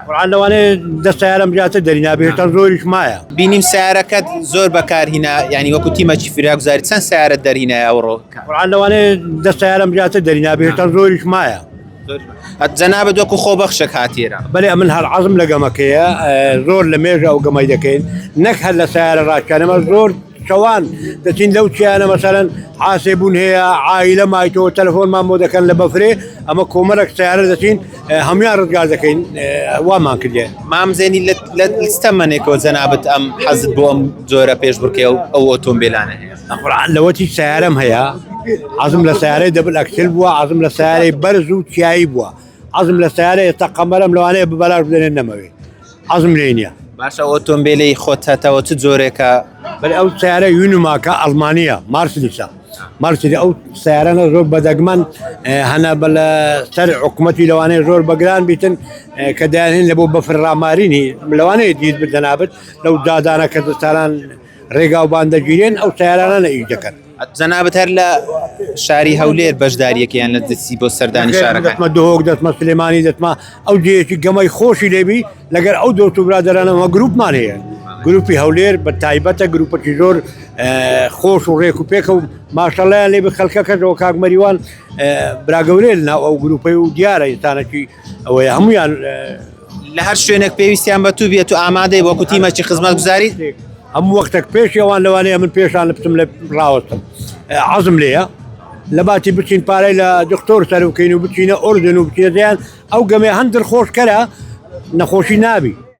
بەڵام لەوانەیە دە سیارەم جاتە دەرینە بێتە زۆریش مایە. بینیم سیارەکەت زۆر بەکارهێنا ینی وەکو تیمەکی فراگوزاری چەند سیارەت دەرهینایە ئەوڕۆ؟ بەڵام لەوانەیە دە سیارەم جاتە دەرینە بێتە زۆریش مایە. جەنابەت وەکو خۆبەخشێک هاتیێرە. بەڵێ من هەر عەزم لە گەمەکەیە زۆر لە مێژە ئەو گەمەی دەکەین نەک هەر لە سیارە ڕاکەنەمە زۆر شەوان دەچین لەو چیانە مەسەلەن حاسێبوون هەیە عائیلە مایتەوە تەلەفۆنمان بۆ دەکەن لە بەفرێ ئەمە کۆمەڵێک سیارە دەچین هەمویان ڕزگار دەکەین وامان کردێ. مامزێنی لە ستەمەنێکەوە جەنابەت ئەم حەزت بۆ ئەم جۆرە پێشبڕکێ و ئەو ئۆتۆمبیلانە هەیە. لەوەتی سیارەم هەیە عەزم لە سیارەی دەبل ئەکسل بووە عەزم لە سیارەی بەرز و چیایی بووە عەزم لە سیارەی ئێستا قەمەرەم لەوانەیە ببەلاش بدەنێن نەمەوێ عەزم لێ نییە. باشە ئۆتۆمبیلەی خۆت هەتەوە چ جۆرێکە؟ بەڵێ ئەو سیارە یونیماکە ئەڵمانیە مارسیدیسە مارسیدی ئەو سیارانە زۆر بەدەگمەن هەنا بە لە سەر حکوومەتی لەوانەیە زۆر بەگران بیتن کە دایانهێن لە بۆ بەفر ڕامارینی لەوانەیە دیت بدەنابێت لەو دادانە کە دەستانان ڕێگا و باندەگیرێن ئەو سیارانە ئیش دەکەن. جەنابەت هەر لە شاری هەولێر بەشداریەکەیان لە دەستی بۆ سەردانی شارەکە دەتمە دۆک دەتمە سلێمانی دەتما ئەو جێکی گەمەی خۆشی لێبی لەگەر ئەو دۆست و برادەرانەوە گروپمان هەیە گروپی هەولێر بە تایبەتە گروپەکی زۆر خۆش و ڕێک و پێکە و ماشەڵەیان لێ خەڵکەکەەوە کاکمەریوان براگەورێ لەناو ئەو گروپی و دیارە ئینسانێکی ئەوەیە هەمویان لە هەر شوێنێک پێویستیان بە تو بێت و ئامادەی وەکو تیمەکی خزمەت گوزاری هەموو وەختێک پێش ئەوان لەوانەیە من پێشان لە بچم لە ڕاوەستم عەزم لێیە لە باتی بچین پارەی لە دکتۆر سەر بکەین و بچینە ئۆردن و بچینە دەیان ئەو گەمێ هەندر خۆشکەرە نەخۆشی نابی.